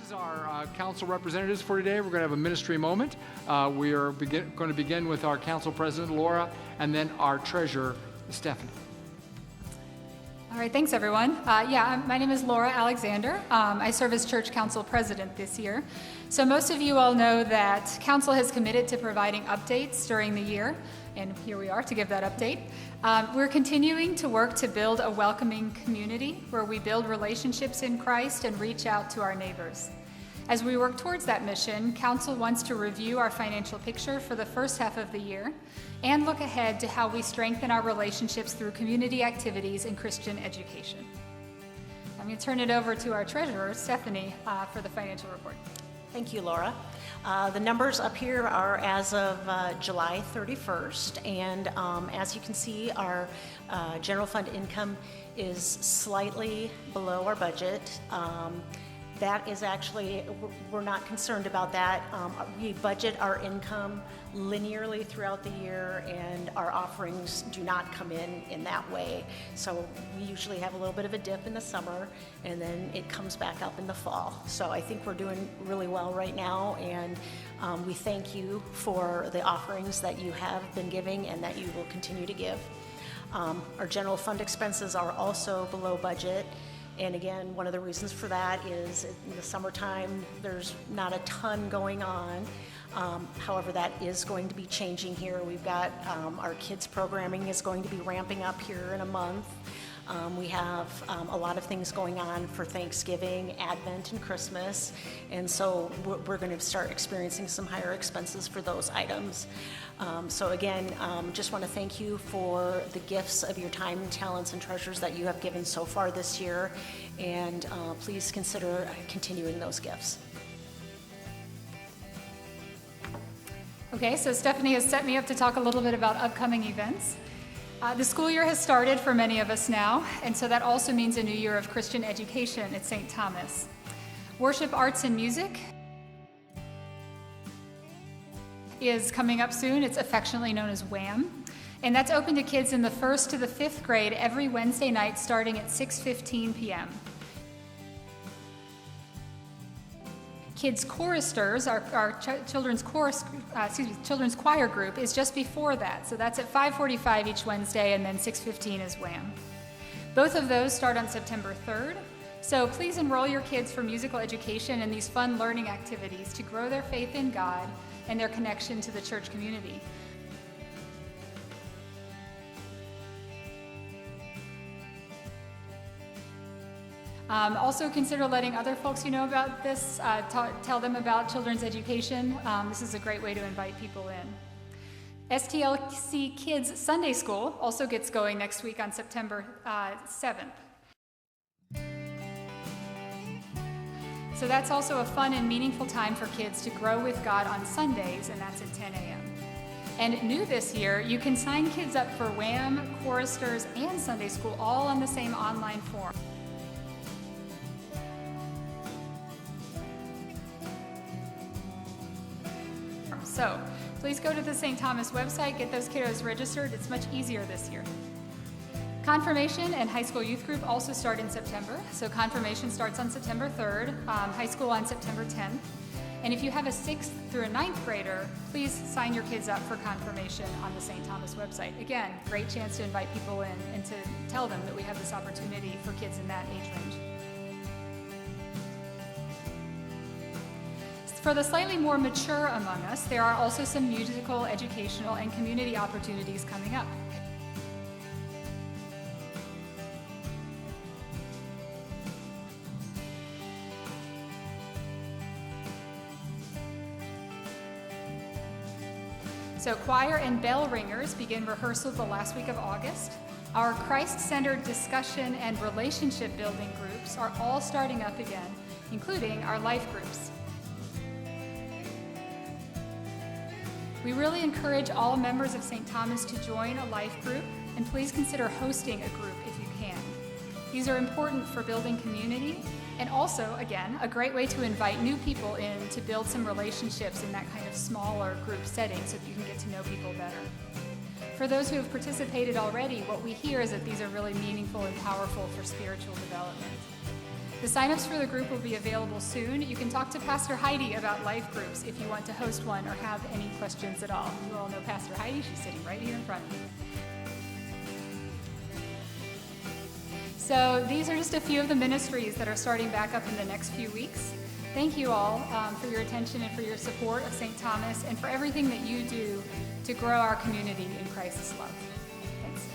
is our council representatives for today. We're going to have a ministry moment. We are going to begin with our council president, Laura, and then our treasurer, Stephanie. All right, thanks everyone. My name is Laura Alexander. I serve as church council president this year. So most of you all know that council has committed to providing updates during the year, and here we are to give that update. We're continuing to work to build a welcoming community where we build relationships in Christ and reach out to our neighbors. As we work towards that mission, council wants to review our financial picture for the first half of the year and look ahead to how we strengthen our relationships through community activities and Christian education. I'm going to turn it over to our treasurer, Stephanie, for the financial report. Thank you, Laura. The numbers up here are as of July 31st, and as you can see, our general fund income is slightly below our budget. That is actually, we're not concerned about that. We budget our income linearly throughout the year, and our offerings do not come in that way. So we usually have a little bit of a dip in the summer, and then it comes back up in the fall. So I think we're doing really well right now, and we thank you for the offerings that you have been giving and that you will continue to give. Our general fund expenses are also below budget. And again, one of the reasons for that is in the summertime, there's not a ton going on. However, that is going to be changing here. We've got our kids programming is going to be ramping up here in a month. We have a lot of things going on for Thanksgiving, Advent, and Christmas. And so we're going to start experiencing some higher expenses for those items. So again, just want to thank you for the gifts of your time and talents and treasures that you have given so far this year. And please consider continuing those gifts. Okay, so Stephanie has set me up to talk a little bit about upcoming events. The school year has started for many of us now, and so that also means a new year of Christian education at St. Thomas. Worship, Arts, and Music is coming up soon. It's affectionately known as WHAM, and that's open to kids in the 1st to the 5th grade every Wednesday night starting at 6:15 p.m. Kids choristers, our children's choir group is just before that. So that's at 5:45 each Wednesday, and then 6:15 is WHAM. Both of those start on September 3rd. So please enroll your kids for musical education and these fun learning activities to grow their faith in God and their connection to the church community. Also consider letting other folks you know about this, tell them about children's education. This is a great way to invite people in. STLC Kids Sunday School also gets going next week on September 7th. So that's also a fun and meaningful time for kids to grow with God on Sundays, and that's at 10 a.m. And new this year, you can sign kids up for WHAM, choristers, and Sunday school all on the same online form. So please go to the St. Thomas website, get those kiddos registered. It's much easier this year. Confirmation and high school youth group also start in September. So confirmation starts on September 3rd, high school on September 10th. And if you have a 6th through a 9th grader, please sign your kids up for confirmation on the St. Thomas website. Again, great chance to invite people in and to tell them that we have this opportunity for kids in that age range. For the slightly more mature among us, there are also some musical, educational, and community opportunities coming up. So choir and bell ringers begin rehearsal the last week of August. Our Christ-centered discussion and relationship building groups are all starting up again, including our life groups. We really encourage all members of St. Thomas to join a life group, and please consider hosting a group if you can. These are important for building community, and also, again, a great way to invite new people in to build some relationships in that kind of smaller group setting so that you can get to know people better. For those who have participated already, what we hear is that these are really meaningful and powerful for spiritual development. The signups for the group will be available soon. You can talk to Pastor Heidi about life groups if you want to host one or have any questions at all. You all know Pastor Heidi. She's sitting right here in front of me. So these are just a few of the ministries that are starting back up in the next few weeks. Thank you all for your attention and for your support of St. Thomas and for everything that you do to grow our community in Christ's love. Thanks.